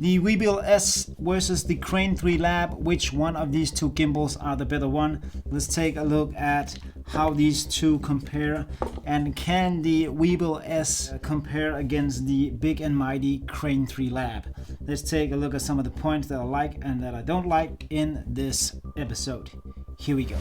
The Weebill S versus the Crane 3 Lab. Which one of these two gimbals are the better one? Let's take a look at how these two compare, and can the Weebill S compare against the big and mighty Crane 3 Lab? Let's take a look at some of the points that I like and that I don't like in this episode. Here we go.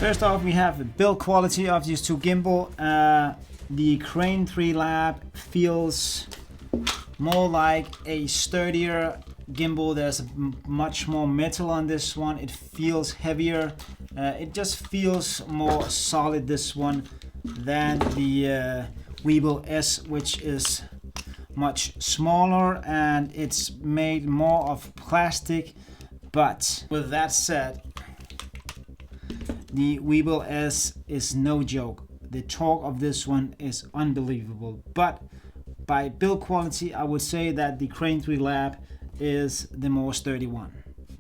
First off, we have the build quality of these two gimbal. The Crane 3 Lab feels more like a sturdier gimbal. There's much more metal on this one. It feels heavier. It just feels more solid, this one, than the Weebill S, which is much smaller and it's made more of plastic. But with that said, the Weebill S is no joke. The torque of this one is unbelievable. But by build quality, I would say that the Crane 3 Lab is the more sturdy one.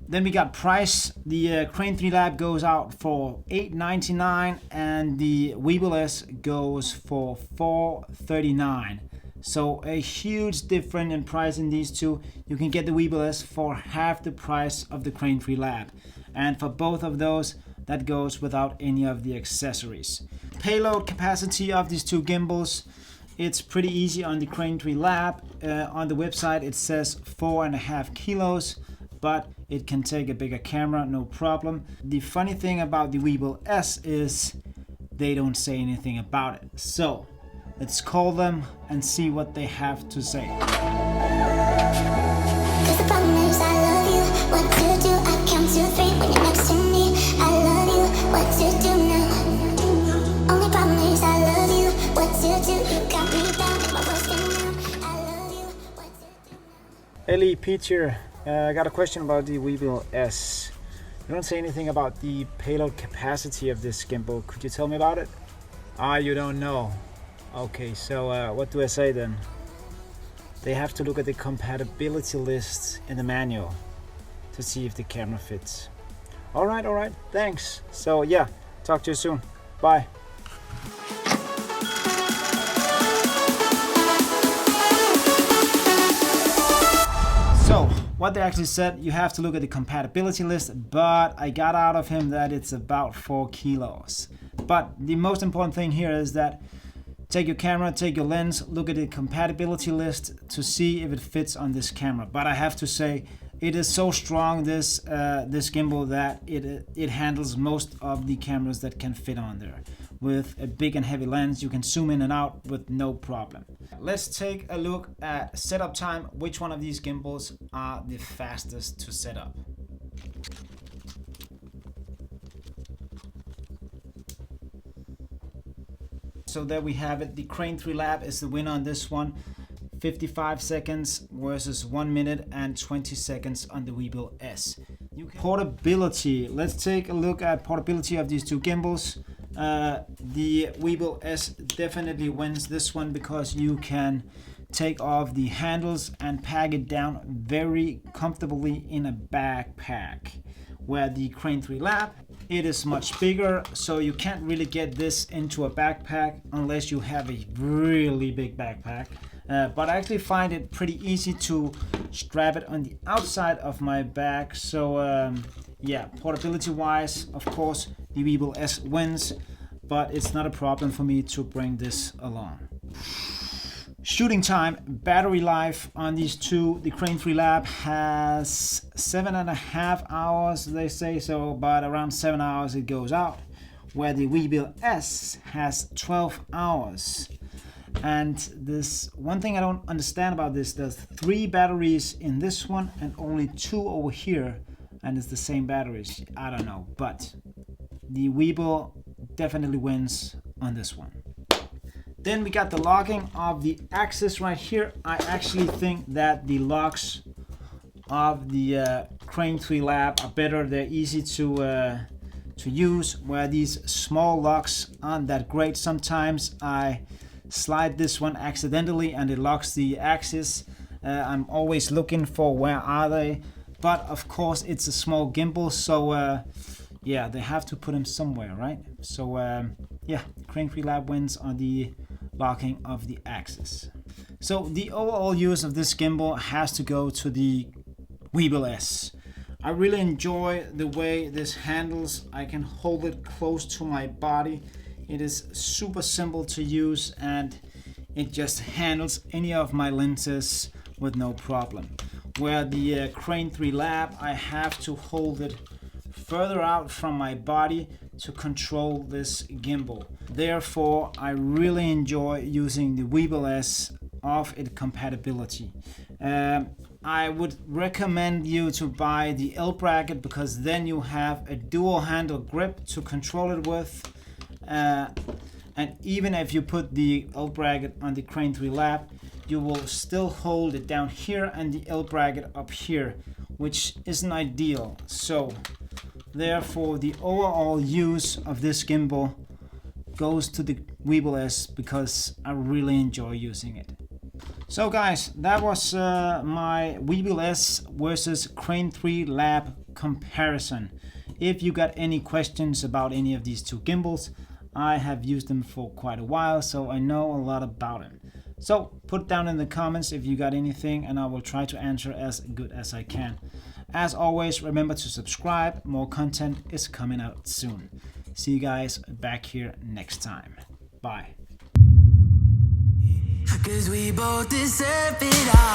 Then we got price. The Crane 3 Lab goes out for $8.99 and the Weebill S goes for $4.39. So a huge difference in price in these two. You can get the Weebill S for half the price of the Crane 3 Lab. And for both of those, that goes without any of the accessories. Payload capacity of these two gimbals, it's pretty easy on the Crane 3 Lab. On the website it says 4.5 kilos, but it can take a bigger camera, no problem. The funny thing about the Weebill S is they don't say anything about it. So let's call them and see what they have to say. Ellie Peter, I got a question about the Weebill S. You don't say anything about the payload capacity of this gimbal. Could you tell me about it? You don't know. Okay, so what do I say then? They have to look at the compatibility list in the manual to see if the camera fits. All right, thanks. So yeah, talk to you soon. Bye. So what they actually said, you have to look at the compatibility list, but I got out of him that it's about 4 kilos. But the most important thing here is that take your camera, take your lens, look at the compatibility list to see if it fits on this camera. But I have to say, it is so strong, this gimbal, that it handles most of the cameras that can fit on there. With a big and heavy lens, you can zoom in and out with no problem. Let's take a look at setup time. Which one of these gimbals are the fastest to set up? So there we have it. The Crane 3 Lab is the winner on this one. 55 seconds versus 1 minute and 20 seconds on the Weebill S. Portability. Let's take a look at portability of these two gimbals. The Weebill S definitely wins this one because you can take off the handles and pack it down very comfortably in a backpack. Where the Crane 3 Lab, it is much bigger, so you can't really get this into a backpack unless you have a really big backpack. But I actually find it pretty easy to strap it on the outside of my bag. So yeah, portability wise, of course, the Weebill S wins, but it's not a problem for me to bring this along. Shooting time, battery life on these two, the Crane 3 Lab has 7.5 hours, they say, so about around 7 hours it goes out, where the Weebill S has 12 hours. And this one thing I don't understand about this, there's 3 batteries in this one and only 2 over here, and it's the same batteries. I don't know, but the Weebill definitely wins on this one. Then we got the locking of the axis right here. I actually think that the locks of the Crane 3 Lab are better. They're easy to use, where these small locks aren't that great. Sometimes I slide this one accidentally and it locks the axis. I'm always looking for where are they, but of course it's a small gimbal, so yeah, they have to put them somewhere, right? So yeah, Crane 3 Lab wins on the locking of the axis. So the overall use of this gimbal has to go to the Weebill S. I really enjoy the way this handles. I can hold it close to my body. It is super simple to use and it just handles any of my lenses with no problem. Where the Crane 3 Lab, I have to hold it further out from my body to control this gimbal. Therefore, I really enjoy using the Weebill S of its compatibility. I would recommend you to buy the L bracket, because then you have a dual handle grip to control it with. And even if you put the L bracket on the Crane 3 Lab, you will still hold it down here and the L bracket up here, which isn't ideal. So therefore, the overall use of this gimbal goes to the Weebill S because I really enjoy using it. So guys, that was my Weebill S versus Crane 3 Lab comparison. If you got any questions about any of these two gimbals, I have used them for quite a while, so I know a lot about them. So put down in the comments if you got anything and I will try to answer as good as I can. As always, remember to subscribe. More content is coming out soon. See you guys back here next time. Bye. 'Cause we both deserve it all.